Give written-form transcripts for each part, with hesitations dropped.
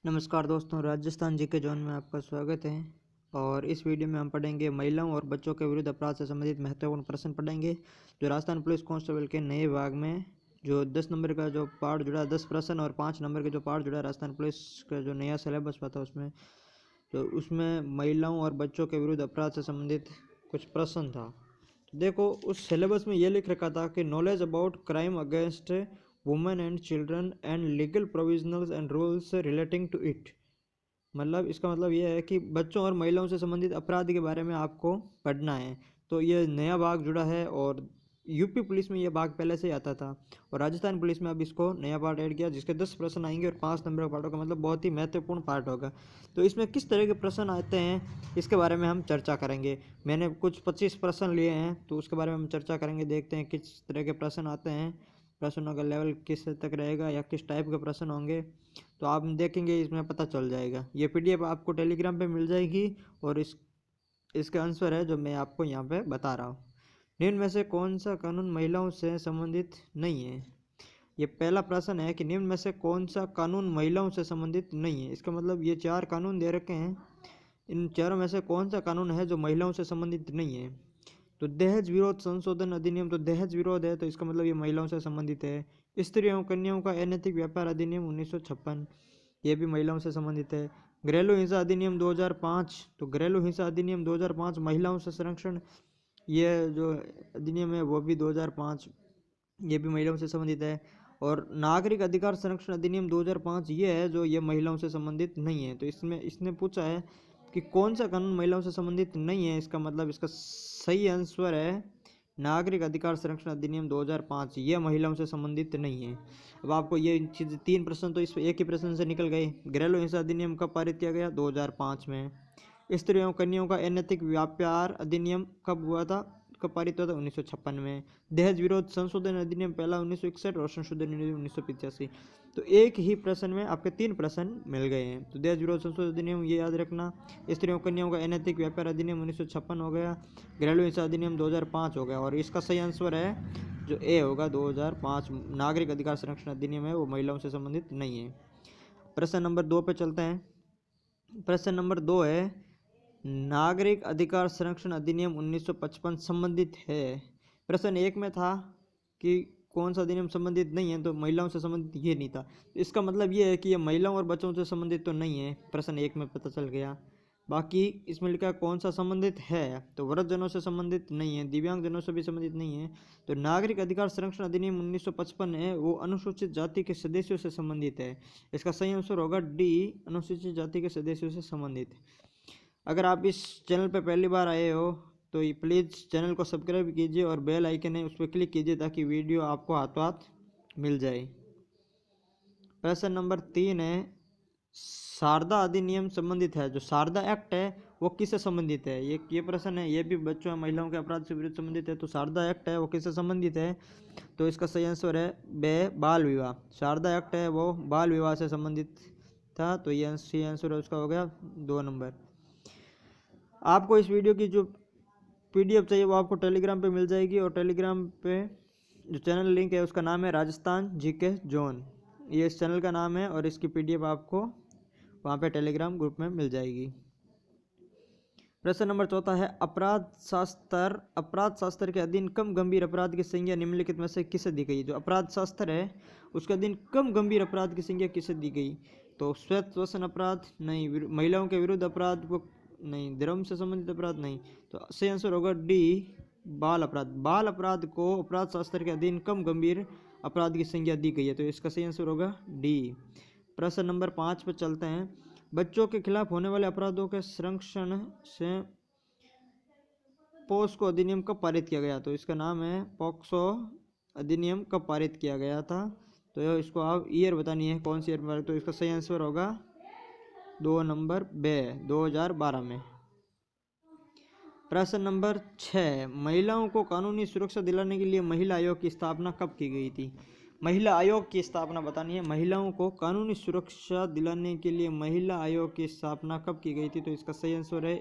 नमस्कार दोस्तों, Rajasthan GK zone में आपका स्वागत है। और इस वीडियो में हम पढ़ेंगे महिलाओं और बच्चों के विरुद्ध अपराध से संबंधित महत्वपूर्ण प्रश्न पढ़ेंगे जो राजस्थान पुलिस कांस्टेबल के नए भाग में जो 10 नंबर का जो पार्ट जुड़ा, 10 प्रश्न और 5 नंबर के जो पार्ट जुड़ा राजस्थान पुलिस का जो नया सिलेबस हुआ था उसमें महिलाओं और बच्चों के विरुद्ध अपराध से संबंधित कुछ प्रश्न था। तो देखो, उस सिलेबस में ये लिख रखा था कि knowledge about crime against women and children and legal provisionals and rules relating to it. मतलब इसका मतलब ये है कि बच्चों और महिलाओं से संबंधित अपराध के बारे में आपको पढ़ना है। तो ये नया भाग जुड़ा है और यूपी पुलिस में ये भाग पहले से ही आता था और राजस्थान पुलिस में अब इसको नया पार्ट ऐड किया जिसके 10 प्रश्न आएंगे और 5 नंबर का पार्ट होगा। मतलब बहुत ही महत्वपूर्ण पार्ट होगा। तो इसमें किस तरह के प्रश्न आते हैं इसके बारे में हम चर्चा करेंगे। मैंने कुछ 25 प्रश्न लिए हैं तो उसके बारे में हम चर्चा करेंगे। देखते हैं किस तरह के प्रश्न आते हैं, प्रश्नों का लेवल किस तक रहेगा या किस टाइप के प्रश्न होंगे। तो आप देखेंगे, इसमें पता चल जाएगा। ये पीडीएफ आपको टेलीग्राम पे मिल जाएगी और इसका आंसर है जो मैं आपको यहाँ पे बता रहा हूँ। निम्न में से कौन सा कानून महिलाओं से संबंधित नहीं है? ये पहला प्रश्न है कि निम्न में से कौन सा कानून महिलाओं से संबंधित नहीं है। इसका मतलब ये 4 कानून दे रखे हैं, इन चारों में से कौन सा कानून है जो महिलाओं से संबंधित नहीं है। तो दहेज विरोध संशोधन अधिनियम, तो दहेज विरोध है तो इसका मतलब ये महिलाओं से संबंधित है। स्त्री एवं कन्याओं का अनैतिक व्यापार अधिनियम 1956, ये भी महिलाओं से संबंधित है। घरेलू हिंसा अधिनियम 2005, तो घरेलू हिंसा अधिनियम 2005 महिलाओं से संरक्षण, ये जो अधिनियम है वो भी 2005, ये भी महिलाओं से संबंधित है। और नागरिक अधिकार संरक्षण अधिनियम 2005 ये है जो ये महिलाओं से संबंधित नहीं है। तो इसमें इसने पूछा है कि कौन सा कानून महिलाओं से संबंधित नहीं है। इसका मतलब इसका सही आंसर है नागरिक अधिकार संरक्षण अधिनियम 2005, ये महिलाओं से संबंधित नहीं है। अब आपको ये चीज़ 3 प्रश्न तो इस एक ही प्रश्न से निकल गए। घरेलू हिंसा अधिनियम कब पारित किया गया? 2005 में। स्त्री एवं कन्याओं का अनैतिक व्यापार अधिनियम कब हुआ था, कब पारित हुआ था? 1956 में। दहेज विरोध संशोधन अधिनियम पहला 1961 और संशोधन 1985। तो एक ही प्रश्न में आपके 3 प्रश्न मिल गए हैं। तो दहेज विरोध संशोधन अधिनियम ये याद रखना, स्त्री एवं कन्याओं का अनैतिक व्यापार अधिनियम 1956 हो गया, घरेलू हिंसा अधिनियम 2005 हो गया और इसका सही आंसर है जो ए होगा 2005। नागरिक अधिकार संरक्षण अधिनियम है वो महिलाओं से संबंधित नहीं है। प्रश्न नंबर 2 पे चलते हैं। प्रश्न नंबर 2 है नागरिक अधिकार संरक्षण अधिनियम 1955 संबंधित है। प्रश्न 1 में था कि कौन सा अधिनियम संबंधित नहीं है, तो महिलाओं से संबंधित ये नहीं था। इसका मतलब ये है कि ये महिलाओं और बच्चों से संबंधित तो नहीं है, प्रश्न 1 में पता चल गया। बाकी इसमें लिखा कौन सा संबंधित है, तो वृद्धजनों से संबंधित नहीं है, दिव्यांगजनों से भी संबंधित नहीं है। तो नागरिक अधिकार संरक्षण अधिनियम 1955 है वो अनुसूचित जाति के सदस्यों से संबंधित है। इसका सही आंसर होगा डी, अनुसूचित जाति के सदस्यों से संबंधित। अगर आप इस चैनल पर पहली बार आए हो तो ये प्लीज़ चैनल को सब्सक्राइब कीजिए और बेल आइकन है उस पर क्लिक कीजिए ताकि वीडियो आपको हाथों हाथ मिल जाए। प्रश्न नंबर 3 है शारदा अधिनियम संबंधित है। जो शारदा एक्ट है वो किससे संबंधित है? ये प्रश्न है, ये भी बच्चों और महिलाओं के अपराध से विरुद्ध संबंधित है। तो शारदा एक्ट है वो किससे संबंधित है? तो इसका सही आंसर है बे, बाल विवाह। शारदा एक्ट है वो बाल विवाह से संबंधित था। तो ये सही आंसर है उसका हो गया 2 नंबर। आपको इस वीडियो की जो पीडीएफ चाहिए वो आपको टेलीग्राम पे मिल जाएगी और टेलीग्राम पे जो चैनल लिंक है उसका नाम है राजस्थान जीके जोन, ये इस चैनल का नाम है और इसकी पीडीएफ आपको वहाँ पे टेलीग्राम ग्रुप में मिल जाएगी। प्रश्न नंबर 4 है अपराध शास्त्र के अधीन कम गंभीर अपराध की संज्ञा निम्नलिखित में से किसे दी गई? जो अपराध शास्त्र है उसके अधीन कम गंभीर अपराध की संज्ञा किसे दी गई? तो श्वेत शोषण अपराध नहीं, महिलाओं के विरुद्ध अपराध को नहीं, धर्म से संबंधित अपराध नहीं। तो सही आंसर होगा डी, बाल अपराध। बाल अपराध को अपराध शास्त्र के अधीन कम गंभीर अपराध की संज्ञा दी गई है। तो इसका सही आंसर होगा डी। प्रश्न नंबर 5 पर चलते हैं। बच्चों के खिलाफ होने वाले अपराधों के संरक्षण से पोस्को अधिनियम कब पारित किया गया? तो इसका नाम है पॉक्सो अधिनियम कब पारित किया गया था? तो इसको आप ईयर बतानी है कौन सी ईयर में। तो इसका सही आंसर होगा 2 नंबर बे, 2012 में। प्रश्न नंबर 6 महिलाओं को कानूनी सुरक्षा दिलाने के लिए महिला आयोग की स्थापना कब की गई थी? महिला आयोग की स्थापना बतानी है। महिलाओं को कानूनी सुरक्षा दिलाने के लिए महिला आयोग की स्थापना कब की गई थी? तो इसका सही आंसर है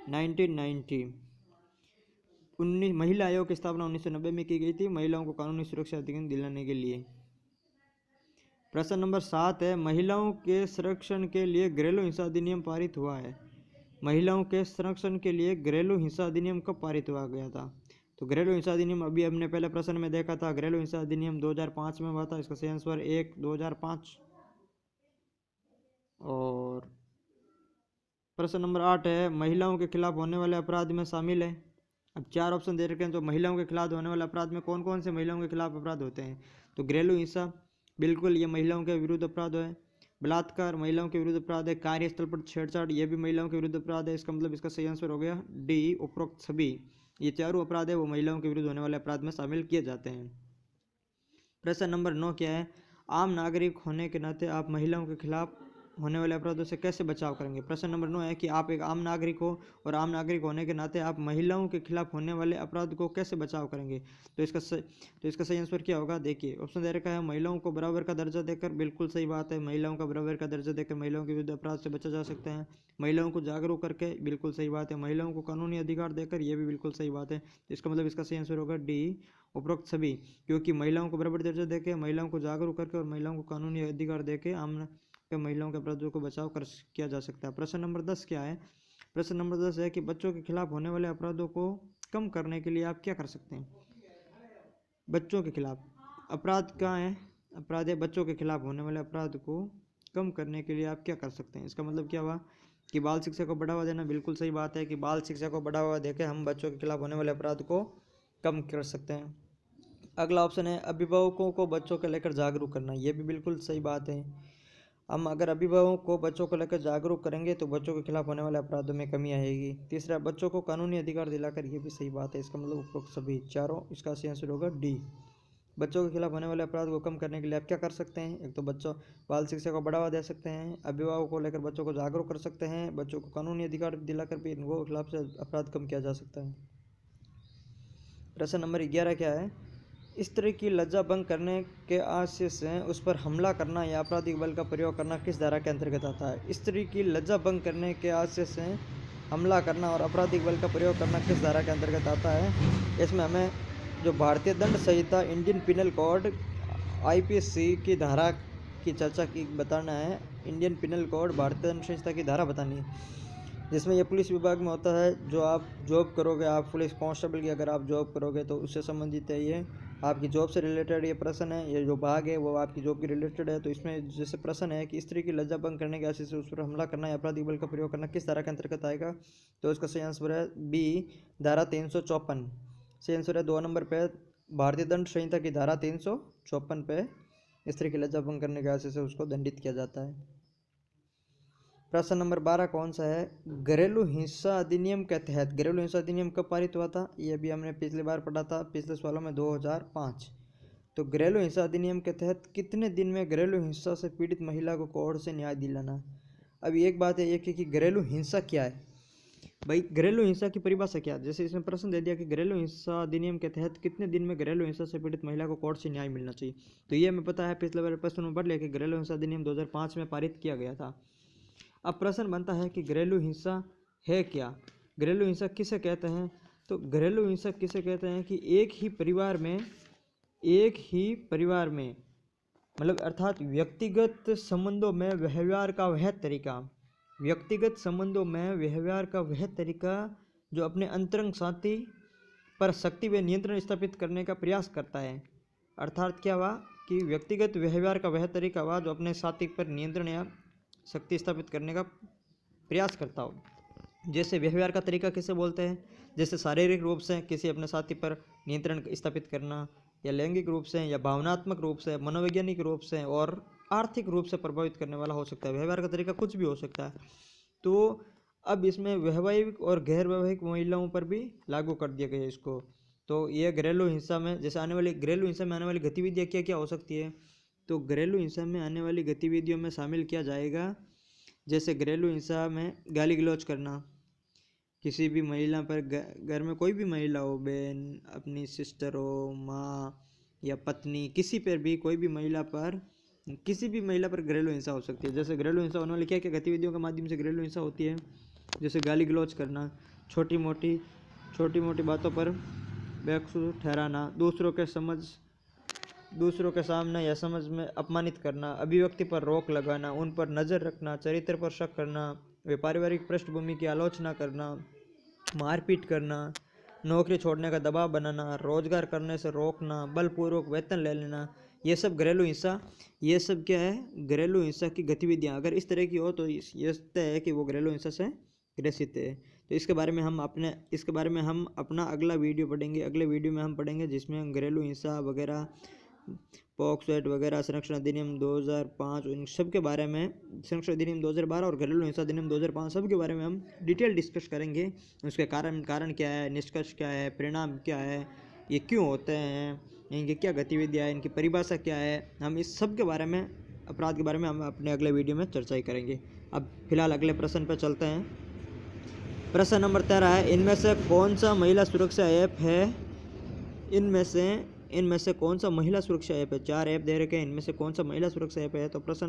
1990। महिला आयोग की स्थापना 1990 में की गई थी महिलाओं को कानूनी सुरक्षा दिलाने के लिए। प्रश्न नंबर 7 है, महिलाओं के संरक्षण के लिए घरेलू हिंसा अधिनियम पारित हुआ है। महिलाओं के संरक्षण के लिए घरेलू हिंसा अधिनियम कब पारित हुआ गया था? तो घरेलू हिंसा अधिनियम अभी हमने पहले प्रश्न में देखा था, घरेलू हिंसा अधिनियम 2005 में हुआ था। इसका सही आंसर 1 2005। और प्रश्न नंबर 8 है, महिलाओं के खिलाफ होने वाले अपराध में शामिल है। अब 4 ऑप्शन दे रखे हैं, तो महिलाओं के खिलाफ होने वाले अपराध में कौन कौन से महिलाओं के खिलाफ अपराध होते हैं? तो घरेलू हिंसा, बिल्कुल ये महिलाओं के विरुद्ध अपराध है। बलात्कार महिलाओं के विरुद्ध अपराध है। कार्यस्थल पर छेड़छाड़ ये भी महिलाओं के विरुद्ध अपराध है। इसका मतलब इसका सही आंसर हो गया डी, उपरोक्त सभी। ये चारों अपराध है वो महिलाओं के विरुद्ध होने वाले अपराध में शामिल किए जाते हैं। प्रश्न नंबर 9 क्या है, आम नागरिक होने के नाते आप महिलाओं के खिलाफ होने वाले अपराधों से कैसे बचाव करेंगे? प्रश्न नंबर 9 है कि आप एक आम नागरिक हो और आम नागरिक होने के नाते आप महिलाओं के खिलाफ होने वाले अपराध को कैसे बचाव करेंगे? तो इसका सही आंसर क्या होगा? देखिए ऑप्शन दे रखा है, महिलाओं को बराबर का दर्जा देकर, बिल्कुल सही बात है। महिलाओं का बराबर का दर्जा देकर महिलाओं के विरुद्ध अपराध से बचा जा सकता है। महिलाओं को जागरूक करके, बिल्कुल सही बात है। महिलाओं को कानूनी अधिकार देकर, यह भी बिल्कुल सही बात है। इसका मतलब इसका सही आंसर होगा डी, उपरोक्त सभी। क्योंकि महिलाओं को बराबर दर्जा देके, महिलाओं को जागरूक करके और महिलाओं को कानूनी अधिकार देके आम महिलाओं के अपराधों को बचाव कर किया जा सकता है। प्रश्न नंबर 10 क्या है? प्रश्न नंबर 10 है कि बच्चों के खिलाफ होने वाले अपराधों को कम करने के लिए आप क्या कर सकते हैं? बच्चों के खिलाफ अपराध कहाँ है? अपराध है बच्चों के खिलाफ होने वाले अपराध को कम करने के लिए आप क्या कर सकते हैं? इसका मतलब क्या हुआ कि बाल शिक्षा को बढ़ावा देना। बिल्कुल सही बात है कि बाल शिक्षा को बढ़ावा देकर हम बच्चों के खिलाफ होने वाले अपराध को कम कर सकते हैं। अगला ऑप्शन है, अभिभावकों को बच्चों को लेकर जागरूक करना। यह भी बिल्कुल सही बात है। हम अगर अभिभावकों को बच्चों को लेकर जागरूक करेंगे तो बच्चों के खिलाफ होने वाले अपराधों में कमी आएगी। तीसरा, बच्चों को कानूनी अधिकार दिलाकर, ये भी सही बात है। इसका मतलब उपरोक्त सभी चारों। इसका सही आंसर होगा डी। बच्चों के खिलाफ होने वाले अपराध को कम करने के लिए आप क्या कर सकते हैं? एक तो बच्चों बाल शिक्षा को बढ़ावा दे सकते हैं, अभिभावकों को लेकर बच्चों को जागरूक कर सकते हैं, बच्चों को कानूनी अधिकार दिलाकर भी इनको खिलाफ से अपराध कम किया जा सकता है। प्रश्न नंबर 11 क्या है, स्त्री की लज्जा भंग करने के आशय से उस पर हमला करना या आपराधिक बल का प्रयोग करना किस धारा के अंतर्गत आता है? स्त्री की लज्जा भंग करने के आशय से हमला करना और आपराधिक बल का प्रयोग करना किस धारा के अंतर्गत आता है? इसमें हमें जो भारतीय दंड संहिता, इंडियन पिनल कोड, आईपीसी की धारा की चर्चा की बताना है। इंडियन पिनल कोड, भारतीय दंड संहिता की धारा बतानी है, जिसमें ये पुलिस विभाग में होता है। जो आप जॉब करोगे, आप पुलिस कांस्टेबल की अगर आप जॉब करोगे तो उससे संबंधित है। ये आपकी जॉब से रिलेटेड ये प्रश्न है। ये जो भाग है वो आपकी जॉब की रिलेटेड है। तो इसमें जैसे प्रश्न है कि स्त्री की लज्जा भंग करने के आशय से उस पर हमला करना या आपराधिक बल का प्रयोग करना किस धारा के अंतर्गत आएगा? तो इसका सही आंसर है बी, धारा 354। सही आंसर है 2 नंबर पे, भारतीय दंड संहिता की धारा 354 पे स्त्री की लज्जा भंग करने के आशय से उसको दंडित किया जाता है। प्रश्न नंबर 12 कौन सा है? घरेलू हिंसा अधिनियम के तहत घरेलू हिंसा अधिनियम कब पारित हुआ था? ये भी हमने पिछली बार पढ़ा था, पिछले सवालों में 2005। तो घरेलू हिंसा अधिनियम के तहत कितने दिन में घरेलू हिंसा से पीड़ित महिला को कोर्ट से न्याय दिलाना? अभी एक बात है कि घरेलू हिंसा क्या है भाई? घरेलू हिंसा की परिभाषा क्या है? जैसे इसमें प्रश्न दे दिया कि घरेलू हिंसा अधिनियम के तहत कितने दिन में घरेलू हिंसा से पीड़ित महिला को कोर्ट से न्याय मिलना चाहिए, तो ये हमें पता है, पिछले बार प्रश्न में पढ़ लिया कि घरेलू हिंसा अधिनियम 2005 में पारित किया गया था। अब प्रश्न बनता है कि घरेलू हिंसा है क्या? घरेलू हिंसा किसे कहते हैं? तो घरेलू हिंसा किसे कहते हैं कि एक ही परिवार में मतलब अर्थात व्यक्तिगत संबंधों में व्यवहार का वह तरीका, व्यक्तिगत संबंधों में व्यवहार का वह तरीका जो अपने अंतरंग साथी पर शक्ति व नियंत्रण स्थापित करने का प्रयास करता है। अर्थात क्या हुआ कि व्यक्तिगत व्यवहार का वह तरीका हुआ जो अपने साथी पर नियंत्रण या शक्ति स्थापित करने का प्रयास करता हो। जैसे व्यवहार का तरीका किसे बोलते हैं? जैसे शारीरिक रूप से किसी अपने साथी पर नियंत्रण स्थापित करना, या लैंगिक रूप से, या भावनात्मक रूप से, मनोवैज्ञानिक रूप से, और आर्थिक रूप से प्रभावित करने वाला हो सकता है। व्यवहार का तरीका कुछ भी हो सकता है। तो अब इसमें वैवाहिक और गैर वैवाहिक महिलाओं पर भी लागू कर दिया गया इसको। तो ये घरेलू हिंसा में जैसे घरेलू हिंसा में आने वाली गतिविधियाँ क्या क्या हो सकती है? तो घरेलू हिंसा में आने वाली गतिविधियों में शामिल किया जाएगा, जैसे घरेलू हिंसा में गाली गलौज करना, किसी भी महिला पर, घर में कोई भी महिला हो, बहन, अपनी सिस्टर हो, माँ या पत्नी, किसी पर भी, कोई भी महिला पर, किसी भी महिला पर घरेलू हिंसा हो सकती है। जैसे घरेलू हिंसा होने वाली क्या क्या गतिविधियों के माध्यम से घरेलू हिंसा होती है? जैसे गाली गलौज करना, छोटी मोटी बातों पर बेकसूर ठहराना, दूसरों के समझ दूसरों के सामने या समझ में अपमानित करना, अभिव्यक्ति पर रोक लगाना, उन पर नज़र रखना, चरित्र पर शक करना, वे पारिवारिक पृष्ठभूमि की आलोचना करना, मारपीट करना, नौकरी छोड़ने का दबाव बनाना, रोजगार करने से रोकना, बलपूर्वक वेतन ले लेना, ये सब घरेलू हिंसा, ये सब क्या है, घरेलू हिंसा की गतिविधियाँ अगर इस तरह की हो तो ये तय है कि वो घरेलू हिंसा से ग्रसित है। तो इसके बारे में हम अपना अगला वीडियो पढ़ेंगे। अगले वीडियो में हम पढ़ेंगे जिसमें हम घरेलू हिंसा वगैरह, पॉक्सो एक्ट वगैरह, संरक्षण अधिनियम 2005, उन सब के बारे में, संरक्षण अधिनियम 2012 और घरेलू हिंसा अधिनियम 2005 सब के बारे में हम डिटेल डिस्कस करेंगे। उसके कारण क्या है, निष्कर्ष क्या है, परिणाम क्या है, ये क्यों होते हैं, इनकी क्या गतिविधियाँ है, इनकी परिभाषा क्या है, हम इस सब के बारे में, अपराध के बारे में हम अपने अगले वीडियो में चर्चा ही करेंगे। अब फिलहाल अगले प्रश्न पर चलते हैं। प्रश्न नंबर 13 है, इनमें से कौन सा महिला सुरक्षा ऐप है? इनमें से कौन सा महिला सुरक्षा ऐप है? 4 ऐप दे रखे हैं, इनमें से कौन सा महिला सुरक्षा ऐप है? तो प्रश्न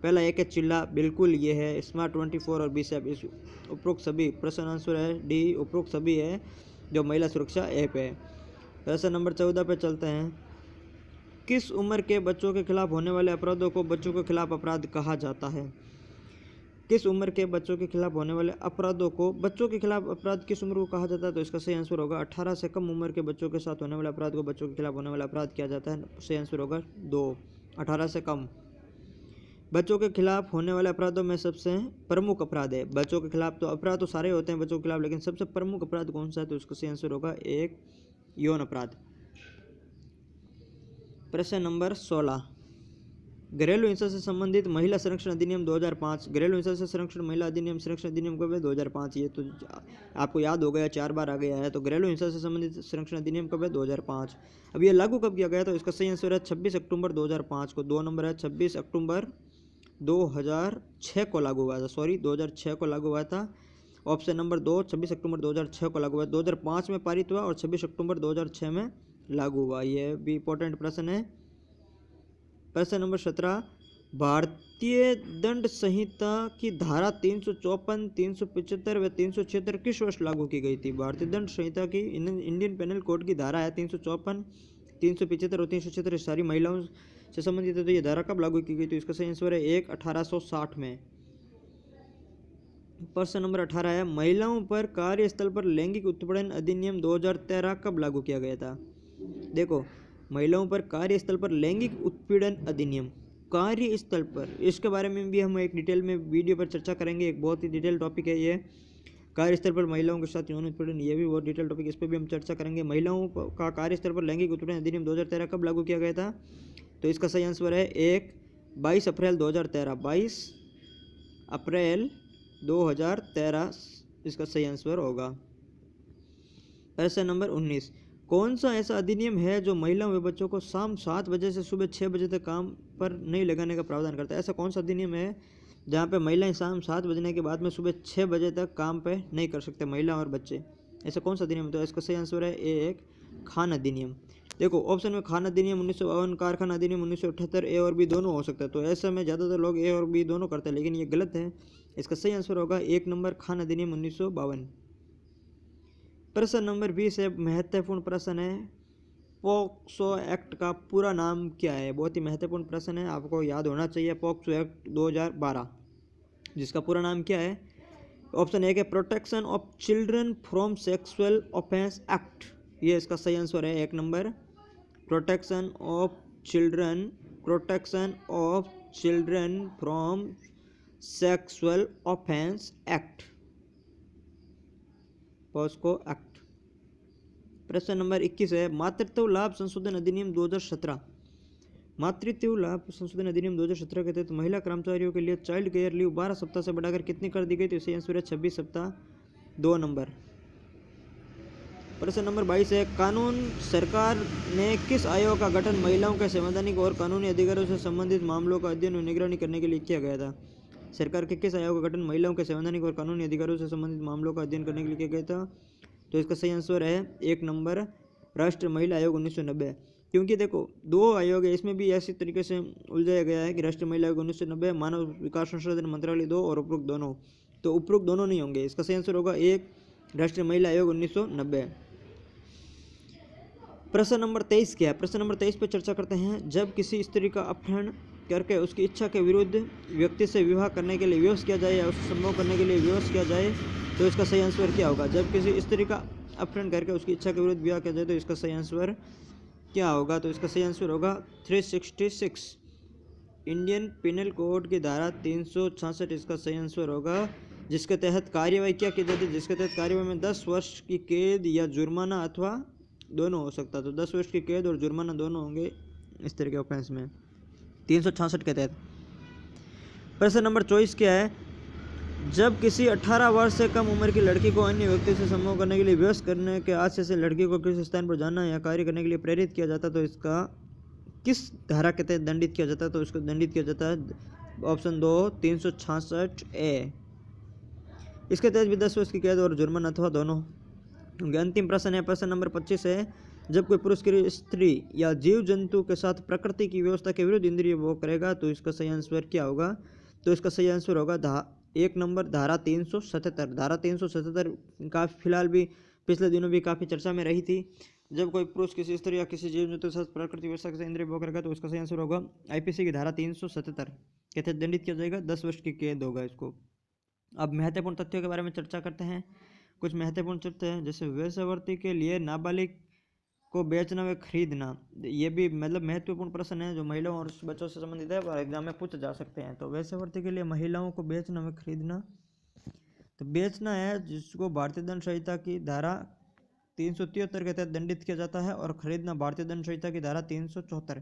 पहला एक है चिल्ला, बिल्कुल ये है। स्मार्ट 24 और बीसैप, इस उपरोक्त सभी, प्रश्न आंसर है डी, उपरोक्त सभी है जो महिला सुरक्षा ऐप है। प्रश्न नंबर 14 पे चलते हैं। किस उम्र के बच्चों के खिलाफ होने वाले अपराधों को बच्चों के खिलाफ अपराध कहा जाता है? किस उम्र के बच्चों के खिलाफ होने वाले अपराधों को बच्चों के खिलाफ अपराध किस उम्र को कहा जाता है? तो इसका सही आंसर होगा 18 से कम उम्र के बच्चों के साथ होने वाले अपराध को बच्चों के खिलाफ होने वाला अपराध किया जाता है। सही आंसर होगा 2, 18 से कम। बच्चों के खिलाफ होने वाले अपराधों में सबसे प्रमुख अपराध है बच्चों के खिलाफ, तो अपराध तो सारे होते हैं बच्चों के खिलाफ, लेकिन सबसे प्रमुख अपराध कौन सा है? तो इसका सही आंसर होगा 1, यौन अपराध। प्रश्न नंबर 16, घरेलू हिंसा से संबंधित महिला संरक्षण अधिनियम 2005, घरेलू हिंसा से संरक्षण महिला अधिनियम, संरक्षण अधिनियम कब है? 2005। ये तो आपको याद हो गया, 4 बार आ गया है। तो घरेलू हिंसा से संबंधित संरक्षण अधिनियम कब है? 2005। अब ये लागू कब किया गया? तो इसका सही आंसर है 26 अक्टूबर 2005 को। 2 नंबर है 26 अक्टूबर 2006 को लागू हुआ था, 2006 को लागू हुआ था। ऑप्शन नंबर 2, 26 अक्टूबर 2006 को लागू हुआ। 2005 में पारित हुआ और 26 अक्टूबर 2006 में लागू हुआ। ये भी इंपॉर्टेंट प्रश्न है। प्रश्न नंबर 17, भारतीय दंड संहिता की धारा 354, 375 व 376 किस वर्ष लागू की गई थी? भारतीय दंड संहिता की, इंडियन पेनल कोड की धारा है 354, 375 और 376, सारी महिलाओं से संबंधित है। तो ये धारा कब लागू की गई? तो इसका सही आंसर है 1, 1860 में। प्रश्न नंबर 18 है, महिलाओं पर कार्यस्थल पर लैंगिक उत्पीड़न अधिनियम 2013 कब लागू किया गया था? देखो, महिलाओं पर कार्यस्थल पर लैंगिक उत्पीड़न अधिनियम, कार्यस्थल पर, इसके बारे में भी हम एक डिटेल में वीडियो पर चर्चा करेंगे। एक बहुत ही डिटेल टॉपिक है ये, कार्यस्थल पर महिलाओं के साथ यौन उत्पीड़न, ये भी बहुत डिटेल टॉपिक, इस पर भी हम चर्चा करेंगे। महिलाओं का कार्यस्थल पर लैंगिक उत्पीड़न अधिनियम 2013 कब लागू किया गया था? तो इसका सही आंसर है 1, 22 अप्रैल 2013, 22 अप्रैल 2013 इसका सही आंसर होगा। प्रश्न नंबर 19, कौन सा ऐसा अधिनियम है जो महिलाओं व बच्चों को शाम 7 बजे से सुबह 6 बजे तक काम पर नहीं लगाने का प्रावधान करता है? ऐसा कौन सा अधिनियम है जहाँ पे महिलाएं शाम 7 बजने के बाद में सुबह 6 बजे तक काम पे नहीं कर सकते, महिला और बच्चे? ऐसा कौन सा अधिनियम? तो इसका सही आंसर है 1, खान अधिनियम। देखो, ऑप्शन में खान अधिनियम 1952, कारखाना अधिनियम 1978, ए और बी दोनों हो सकता है। तो ऐसे में ज़्यादातर लोग ए और बी दोनों करते हैं, लेकिन ये गलत है। इसका सही आंसर होगा 1 नंबर, खान अधिनियम 1952। प्रश्न नंबर 20 है, महत्वपूर्ण प्रश्न है, पॉक्सो एक्ट का पूरा नाम क्या है? बहुत ही महत्वपूर्ण प्रश्न है, आपको याद होना चाहिए। पॉक्सो एक्ट 2012, जिसका पूरा नाम क्या है? ऑप्शन 1 है protection of children from sexual offence act, ये इसका सही आंसर है 1 number, protection of children from sexual offence act, POCSO act. प्रश्न नंबर 21 है, मातृत्व लाभ संशोधन अधिनियम 2017, मातृत्व लाभ संशोधन अधिनियम 2017 के तहत महिला कर्मचारियों के लिए चाइल्ड केयर लीव 12 सप्ताह से बढ़ाकर कितनी कर दी गई? तो इसका आंसर है 26 सप्ताह, 2 नंबर। प्रश्न नंबर 22 है, कानून सरकार ने किस आयोग का गठन महिलाओं के संवैधानिक और कानूनी अधिकारों से संबंधित मामलों का अध्ययन और निगरानी करने के लिए किया गया था? सरकार के किस आयोग का गठन महिलाओं के संवैधानिक और कानूनी अधिकारों से संबंधित मामलों का अध्ययन करने के लिए किया गया था? तो इसका सही आंसर है 1 नंबर, राष्ट्रीय महिला आयोग 1990। क्योंकि देखो, 2 आयोग है, इसमें भी ऐसी तरीके से उलझाया गया है कि राष्ट्रीय महिला आयोग 1990, मानव विकास संशोधन मंत्रालय 2 और उपरोक्त दोनों, तो उपरोक्त दोनों नहीं होंगे। इसका सही आंसर होगा 1, राष्ट्रीय महिला आयोग 1990। प्रश्न नंबर 23 क्या है? प्रश्न नंबर 23 पर चर्चा करते हैं। जब किसी स्त्री का अपहरण करके उसकी इच्छा के विरुद्ध व्यक्ति से विवाह करने के लिए विवश किया जाए या उसे संभोग करने के लिए विवश किया जाए तो इसका सही आंसर क्या होगा? जब किसी स्त्री का अपहरण करके उसकी इच्छा के विरुद्ध विवाह किया जाए तो इसका सही आंसर क्या होगा? तो इसका सही आंसर होगा 366। इंडियन पिनल कोड की धारा 366 इसका सही आंसर होगा, जिसके तहत कार्यवाही क्या की जाती है? जिसके तहत कार्यवाही में 10 वर्ष की कैद या जुर्माना अथवा दोनों हो सकता है। तो 10 वर्ष की कैद और जुर्माना दोनों होंगे इस तरह के ऑफेंस में 366 के तहत। प्रश्न नंबर 24 क्या है? जब किसी 18 वर्ष से कम उम्र की लड़की को अन्य व्यक्ति से संभोग करने के लिए विवश करने के आशय से लड़की को किसी स्थान पर जाना या कार्य करने के लिए प्रेरित किया जाता तो इसका किस धारा के तहत दंडित किया जाता है? तो इसको दंडित किया जाता है ऑप्शन 2 366A। इसके तहत भी 10 वर्ष की कैद और जुर्माना अथवा दोनों। अंतिम प्रश्न है, प्रश्न नंबर 25 है। जब कोई पुरुष की स्त्री या जीव जंतु के साथ प्रकृति की व्यवस्था के विरुद्ध इंद्रिय भोग करेगा तो इसका सही आंसर क्या होगा? तो इसका सही आंसर होगा 1 नंबर धारा 377। धारा 377 काफ़ी फिलहाल भी पिछले दिनों भी काफ़ी चर्चा में रही थी। जब कोई पुरुष किसी स्त्री या किसी जीव जंतु के साथ प्रकृति व्यवस्था से इंद्रिय भोग करेगा तो इसका सही आंसर होगा IPC की धारा 377 के तहत दंडित किया जाएगा, 10 वर्ष की कैद होगा इसको। अब महत्वपूर्ण तथ्यों के बारे में चर्चा करते हैं। कुछ महत्वपूर्ण तथ्य हैं, जैसे वेश्यावृत्ति के लिए नाबालिग को बेचना व खरीदना, ये भी मतलब महत्वपूर्ण प्रश्न है जो महिलाओं और बच्चों से संबंधित है और एग्जाम में पूछ जा सकते हैं। तो वेश्यावृत्ति के लिए महिलाओं को बेचना व खरीदना, तो बेचना है जिसको भारतीय दंड संहिता की धारा 373 के तहत दंडित किया जाता है और खरीदना भारतीय दंड संहिता की धारा 374।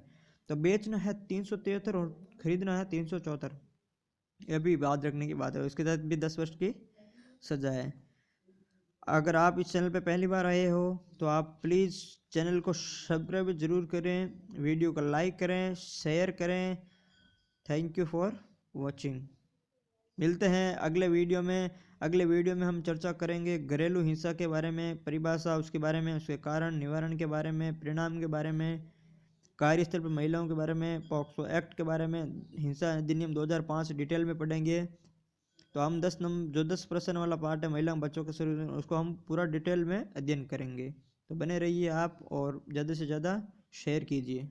तो बेचना है 373 और खरीदना है 374, यह भी याद रखने की बात है। इसके तहत भी 10 वर्ष की सजा है। अगर आप इस चैनल पर पहली बार आए हो तो आप प्लीज़ चैनल को सब्सक्राइब जरूर करें, वीडियो को लाइक करें, शेयर करें। Thank you for watching. मिलते हैं अगले वीडियो में। अगले वीडियो में हम चर्चा करेंगे घरेलू हिंसा के बारे में, परिभाषा उसके बारे में, उसके कारण निवारण के बारे में, परिणाम के बारे में, कार्यस्थल पर महिलाओं के बारे में, पॉक्सो एक्ट के बारे में, हिंसा अधिनियम 2005 डिटेल में पढ़ेंगे। तो हम 10 प्रश्न वाला पार्ट है महिलाओं बच्चों के शरीर में, उसको हम पूरा डिटेल में अध्ययन करेंगे। तो बने रहिए आप और ज़्यादा से ज़्यादा शेयर कीजिए।